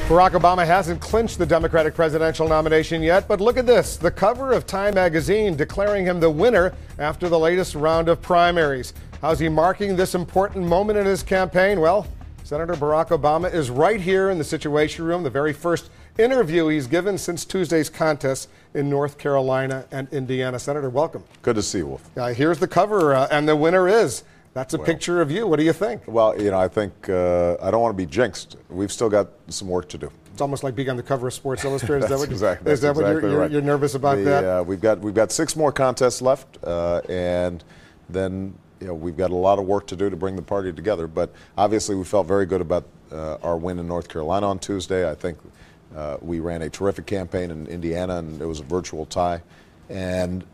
Barack Obama hasn't clinched the Democratic presidential nomination yet, but look at this. The cover of Time magazine declaring him the winner after the latest round of primaries. How's he marking this important moment in his campaign? Well, Senator Barack Obama is right here in the Situation Room, the very first interview he's given since Tuesday's contest in North Carolina and Indiana. Senator, welcome. Good to see you, Wolf. Here's the cover, and the winner is. That's a picture of you. What do you think? Well, I think I don't want to be jinxed. We've still got some work to do. It's almost like being on the cover of Sports Illustrated. Is that what you're nervous about that? We've got 6 more contests left, and then we've got a lot of work to do to bring the party together. But obviously, we felt very good about our win in North Carolina on Tuesday. I think we ran a terrific campaign in Indiana, and it was a virtual tie. And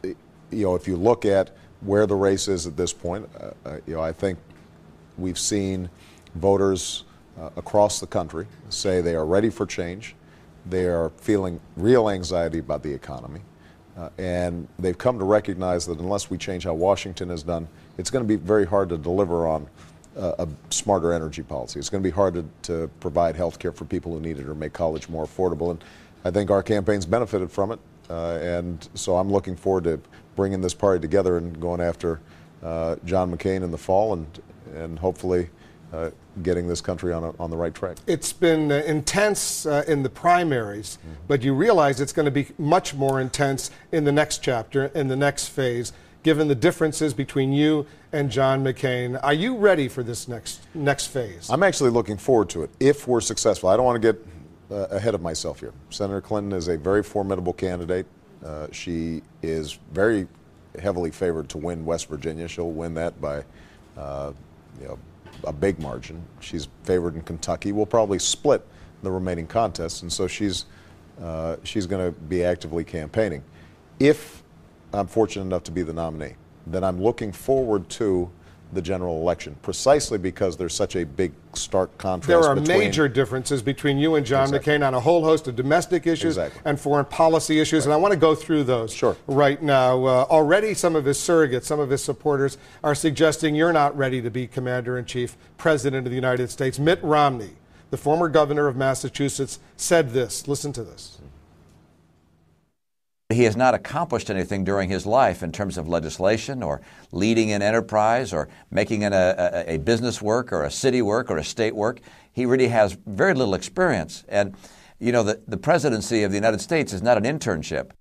if you look at where the race is at this point, I think we've seen voters across the country say they are ready for change. They are feeling real anxiety about the economy. And they've come to recognize that unless we change how Washington has done, it's going to be very hard to deliver on a smarter energy policy. It's going to be hard to provide health care for people who need it or make college more affordable. And I think our campaign's benefited from it. And so I'm looking forward to bringing this party together and going after John McCain in the fall and hopefully getting this country on the right track. It's been intense in the primaries, but you realize it's going to be much more intense in the next chapter, in the next phase, given the differences between you and John McCain. Are you ready for this next phase? I'm actually looking forward to it if we're successful. I don't want to get ahead of myself here. Senator Clinton is a very formidable candidate. She is very heavily favored to win West Virginia. She'll win that by a big margin. She's favored in Kentucky. We'll probably split the remaining contests, and so she's going to be actively campaigning. If I'm fortunate enough to be the nominee, then I'm looking forward to the general election, precisely because there's such a big, stark contrast. There are major differences between you and John McCain on a whole host of domestic issues and foreign policy issues, and I want to go through those right now. Already some of his surrogates, some of his supporters are suggesting you're not ready to be Commander-in-Chief, President of the United States. Mitt Romney, the former governor of Massachusetts, said this. Listen to this. He has not accomplished anything during his life in terms of legislation or leading an enterprise or making a business work or a city work or a state work. He really has very little experience. And, the presidency of the United States is not an internship.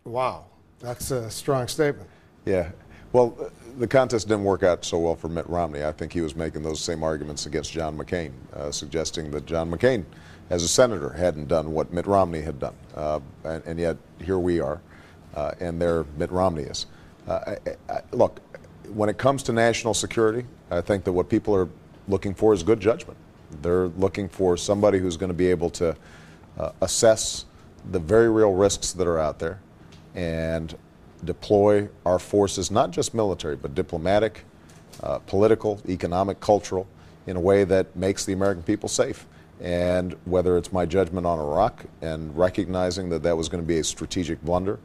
Wow. That's a strong statement. Yeah. Well, the contest didn't work out so well for Mitt Romney. I think he was making those same arguments against John McCain, suggesting that John McCain, as a senator, hadn't done what Mitt Romney had done. And yet, here we are, and there Mitt Romney is. Look, when it comes to national security, I think that what people are looking for is good judgment. They're looking for somebody who's going to be able to assess the very real risks that are out there and deploy our forces, not just military, but diplomatic, political, economic, cultural, in a way that makes the American people safe. And whether it's my judgment on Iraq and recognizing that that was going to be a strategic blunder,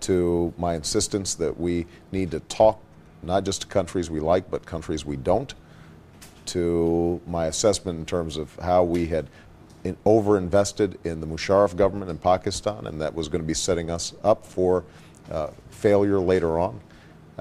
to my insistence that we need to talk not just to countries we like, but countries we don't, to my assessment in terms of how we had overinvested in the Musharraf government in Pakistan, and that was going to be setting us up for failure later on.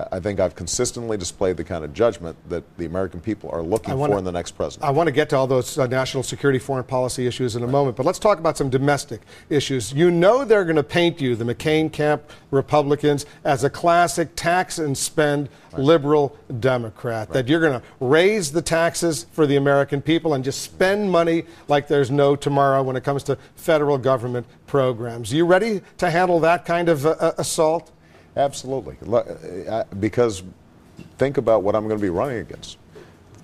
I think I've consistently displayed the kind of judgment that the American people are looking for in the next president. I want to get to all those national security, foreign policy issues in a moment, but let's talk about some domestic issues. You know they're going to paint you, the McCain camp Republicans, as a classic tax and spend liberal Democrat, that you're going to raise the taxes for the American people and just spend money like there's no tomorrow when it comes to federal government programs. Are you ready to handle that kind of assault? Absolutely, because think about what I'm going to be running against.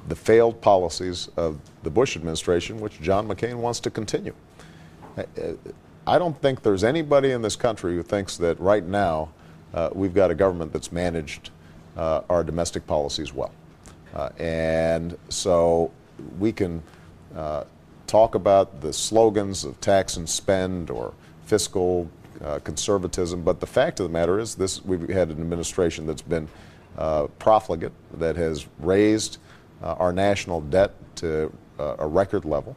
The failed policies of the Bush administration, which John McCain wants to continue. I don't think there's anybody in this country who thinks that right now we've got a government that's managed our domestic policies well. And so we can talk about the slogans of tax and spend or fiscal conservatism, but the fact of the matter is we've had an administration that's been profligate, that has raised our national debt to a record level,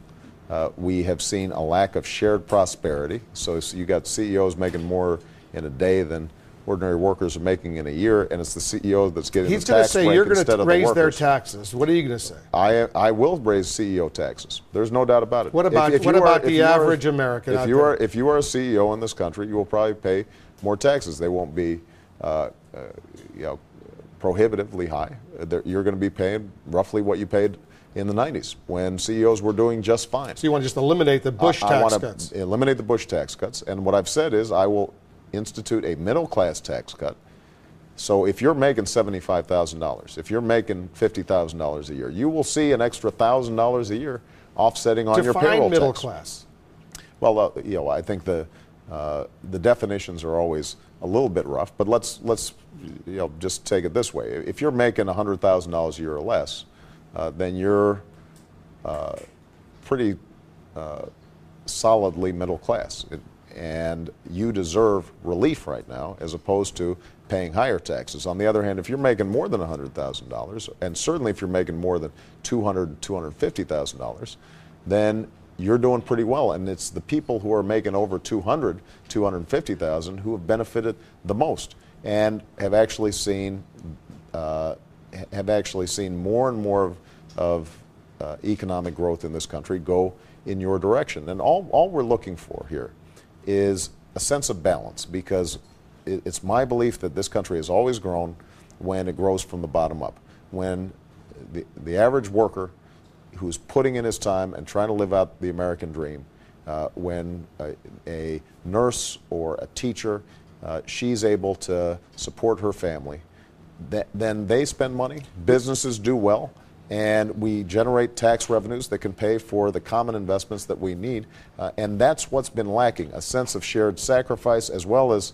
We have seen a lack of shared prosperity. So you got CEOs making more in a day than ordinary workers are making in a year, and it's the CEO that's getting the tax break instead of the workers. He's going to say you're going to raise their taxes. What are you going to say? I will raise CEO taxes. There's no doubt about it. What about the average American? If you are a CEO in this country, you will probably pay more taxes. They won't be prohibitively high. You're going to be paying roughly what you paid in the 90s when CEOs were doing just fine. So you want to just eliminate the Bush tax cuts? Eliminate the Bush tax cuts. And what I've said is I will institute a middle-class tax cut. So if you're making $75,000, if you're making $50,000 a year, you will see an extra $1,000 a year offsetting on your payroll tax. Define middle class. Well, I think the definitions are always a little bit rough, but let's just take it this way. If you're making $100,000 a year or less, then you're pretty solidly middle class. And you deserve relief right now as opposed to paying higher taxes. On the other hand, if you're making more than $100,000, and certainly if you're making more than $200,000, $250,000, then you're doing pretty well. And it's the people who are making over $200,000, $250,000 who have benefited the most and have actually seen more and more of economic growth in this country go in your direction. And all we're looking for here is a sense of balance, because it's my belief that this country has always grown when it grows from the bottom up. When the average worker who's putting in his time and trying to live out the American dream, when a nurse or a teacher, she's able to support her family, then they spend money, businesses do well, and we generate tax revenues that can pay for the common investments that we need. And that's what's been lacking, a sense of shared sacrifice as well as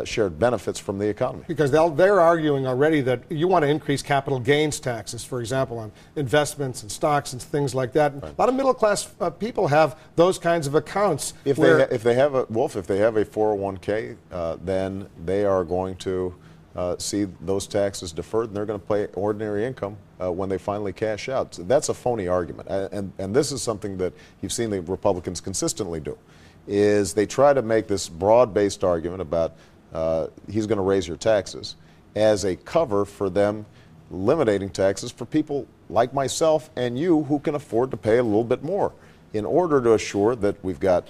shared benefits from the economy. Because they're arguing already that you want to increase capital gains taxes, for example, on investments and stocks and things like that. Right. A lot of middle-class people have those kinds of accounts. If they have a 401k, then they are going to see those taxes deferred, and they're going to pay ordinary income when they finally cash out. So that's a phony argument, and this is something that you've seen the Republicans consistently do, is they try to make this broad-based argument about he's going to raise your taxes as a cover for them eliminating taxes for people like myself and you who can afford to pay a little bit more, in order to assure that we've got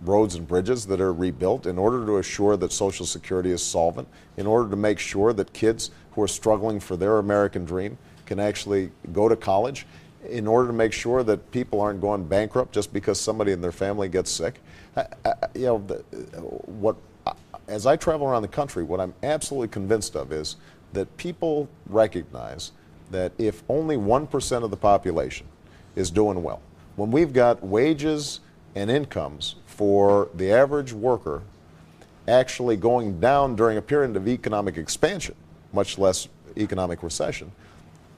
roads and bridges that are rebuilt, in order to assure that Social Security is solvent, in order to make sure that kids who are struggling for their American dream can actually go to college, in order to make sure that people aren't going bankrupt just because somebody in their family gets sick. As I travel around the country, what I'm absolutely convinced of is that people recognize that if only 1% of the population is doing well, when we've got wages and incomes for the average worker actually going down during a period of economic expansion, much less economic recession,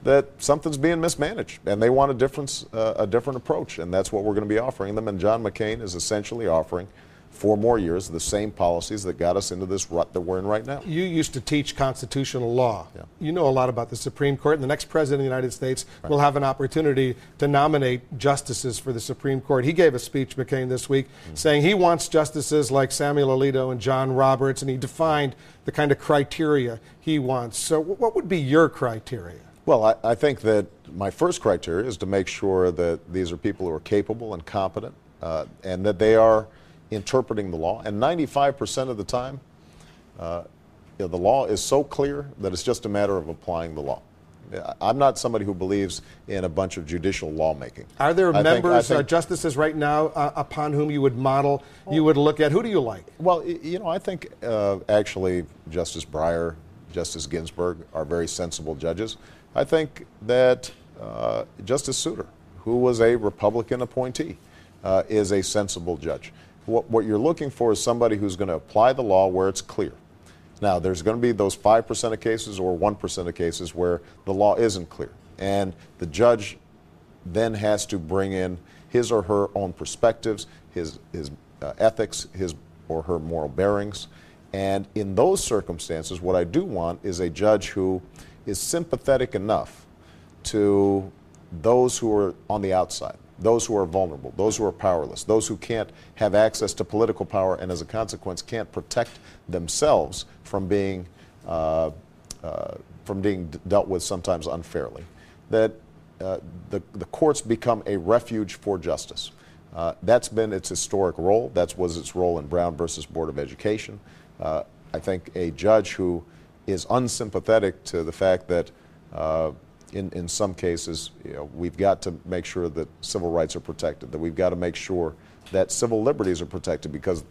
that something's being mismanaged, and they want a different approach, and that's what we're going to be offering them. And John McCain is essentially offering 4 more years of the same policies that got us into this rut that we're in right now. You used to teach constitutional law. Yeah. You know a lot about the Supreme Court, and the next president of the United States will have an opportunity to nominate justices for the Supreme Court. He gave a speech, McCain, this week, saying he wants justices like Samuel Alito and John Roberts, and he defined the kind of criteria he wants. So what would be your criteria? Well, I think that my first criteria is to make sure that these are people who are capable and competent, and that they are interpreting the law. And 95% of the time, the law is so clear that it's just a matter of applying the law. I'm not somebody who believes in a bunch of judicial lawmaking. Are there justices right now upon whom you would model, you would look at? Who do you like? Well, I think actually Justice Breyer, Justice Ginsburg are very sensible judges. I think that Justice Souter, who was a Republican appointee, is a sensible judge. What you're looking for is somebody who's going to apply the law where it's clear. Now, there's going to be those 5% of cases or 1% of cases where the law isn't clear. And the judge then has to bring in his or her own perspectives, his ethics, his or her moral bearings. And in those circumstances, what I do want is a judge who is sympathetic enough to those who are on the outside. those who are vulnerable, those who are powerless, those who can't have access to political power and as a consequence can't protect themselves from being dealt with sometimes unfairly, that the courts become a refuge for justice. That's been its historic role. That was its role in Brown versus Board of Education. I think a judge who is unsympathetic to the fact that in some cases, we've got to make sure that civil rights are protected, that we've got to make sure that civil liberties are protected, because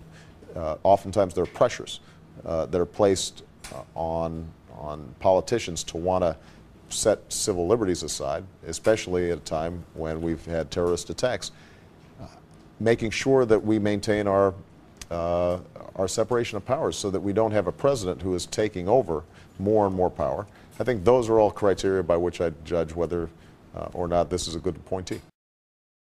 oftentimes there are pressures that are placed on politicians to want to set civil liberties aside, especially at a time when we've had terrorist attacks. Making sure that we maintain our separation of powers so that we don't have a president who is taking over more and more power. I think those are all criteria by which I judge whether or not this is a good appointee.